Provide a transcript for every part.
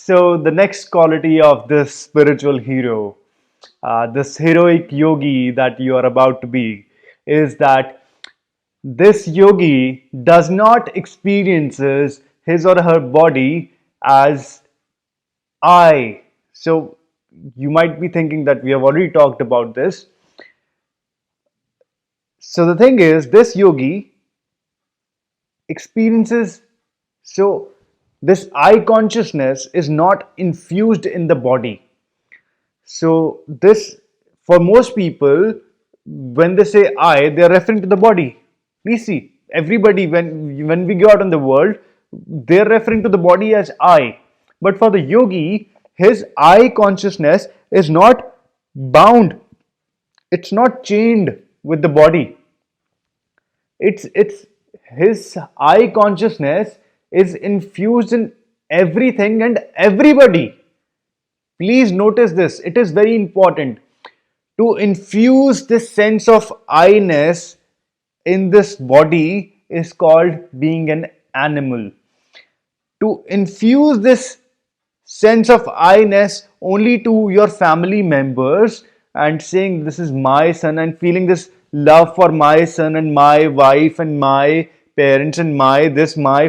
So, the next quality of this spiritual hero, this heroic yogi that you are about to be, is that this yogi does not experiences his or her body as I. So, you might be thinking that we have already talked about this. So, the thing is, this yogi experiences, so this I consciousness is not infused in the body. So this, for most people, when they say I, they are referring to the body. Please see, everybody when we go out in the world, they are referring to the body as I. But for the yogi, his I consciousness is not bound. It's not chained with the body. It's his I consciousness is infused in everything and everybody. Please notice this, it is very important to infuse this sense of I-ness in this body is called being an animal. To infuse this sense of I-ness only to your family members and saying this is my son and feeling this love for my son and my wife and my parents and my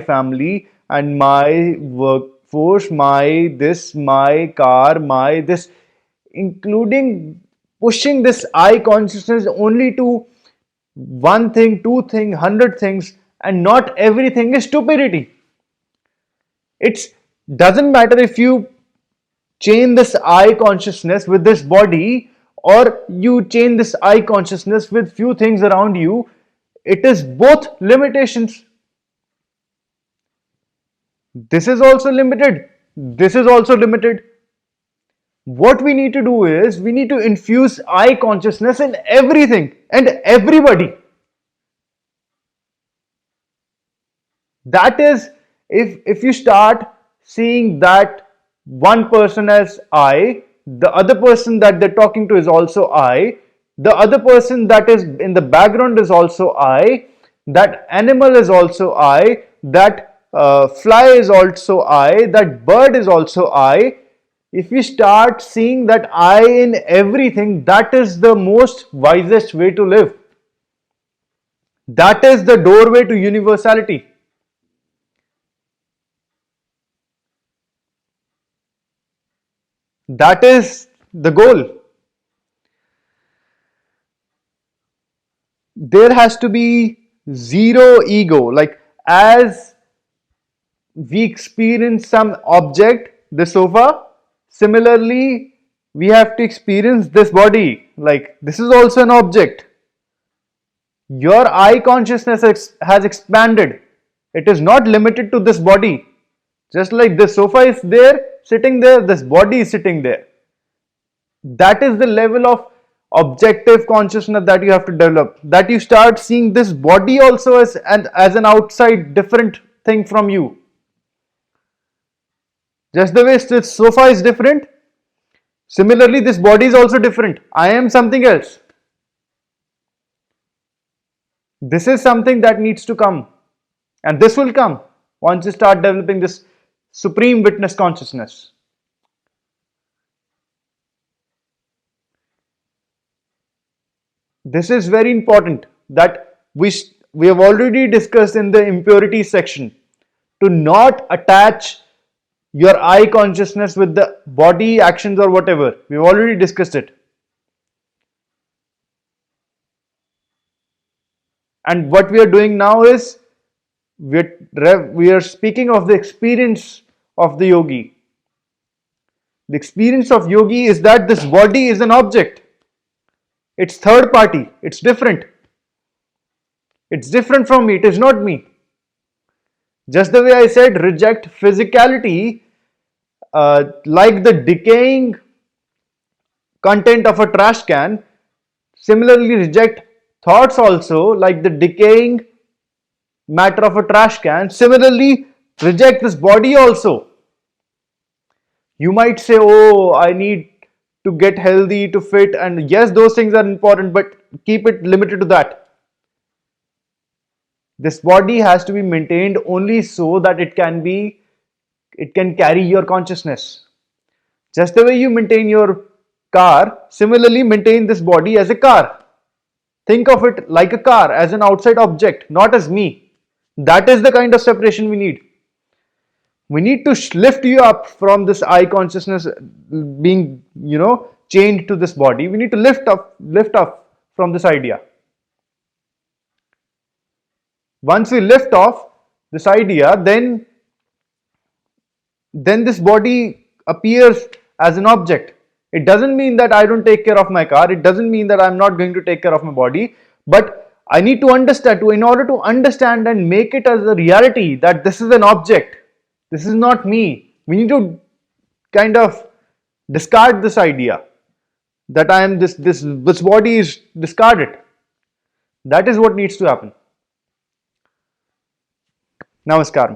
family and my workforce, my this, my car, my this, including pushing this I consciousness only to one thing, two things, 100 things, and not everything is stupidity. It doesn't matter if you chain this I consciousness with this body or you chain this I consciousness with few things around you. It is both limitations. This is also limited. This is also limited. What we need to do is we need to infuse I consciousness in everything and everybody. That is, if you start seeing that one person as I, the other person that they're talking to is also I, the other person that is in the background is also I, that animal is also I, that fly is also I, that bird is also I. If we start seeing that I in everything, that is the most wisest way to live. That is the doorway to universality. That is the goal. There has to be zero ego. Like, as we experience some object, the sofa, similarly, we have to experience this body. Like, this is also an object. Your I consciousness has expanded. It is not limited to this body. Just like this sofa is there, sitting there, this body is sitting there. That is the level of objective consciousness that you have to develop, that you start seeing this body also as an outside different thing from you. Just the way this sofa is different, similarly this body is also different. I am something else. This is something that needs to come, and this will come once you start developing this supreme witness consciousness. This is very important that we have already discussed in the impurity section, to not attach your I consciousness with the body actions or whatever. We've already discussed it. And what we are doing now is we are speaking of the experience of the yogi. The experience of yogi is that this body is an object. It's third party. It's different. It's different from me. It is not me. Just the way I said, reject physicality, like the decaying content of a trash can. Similarly, reject thoughts also, like the decaying matter of a trash can. Similarly, reject this body also. You might say, oh, I need to get healthy, to fit, and yes, those things are important, but keep it limited to that. This body has to be maintained only so that it can be it can carry your consciousness. Just the way you maintain your car, similarly maintain this body as a car. Think of it like a car, as an outside object, not as me. That is the kind of separation we need. We need to lift you up from this I consciousness being, chained to this body. We need to lift up from this idea. Once we lift off this idea, then this body appears as an object. It doesn't mean that I don't take care of my car. It doesn't mean that I'm not going to take care of my body. But I need to understand, in order to understand and make it as a reality that this is an object, this is not me. We need to kind of discard this idea that I am this body is discarded. That is what needs to happen. Namaskar.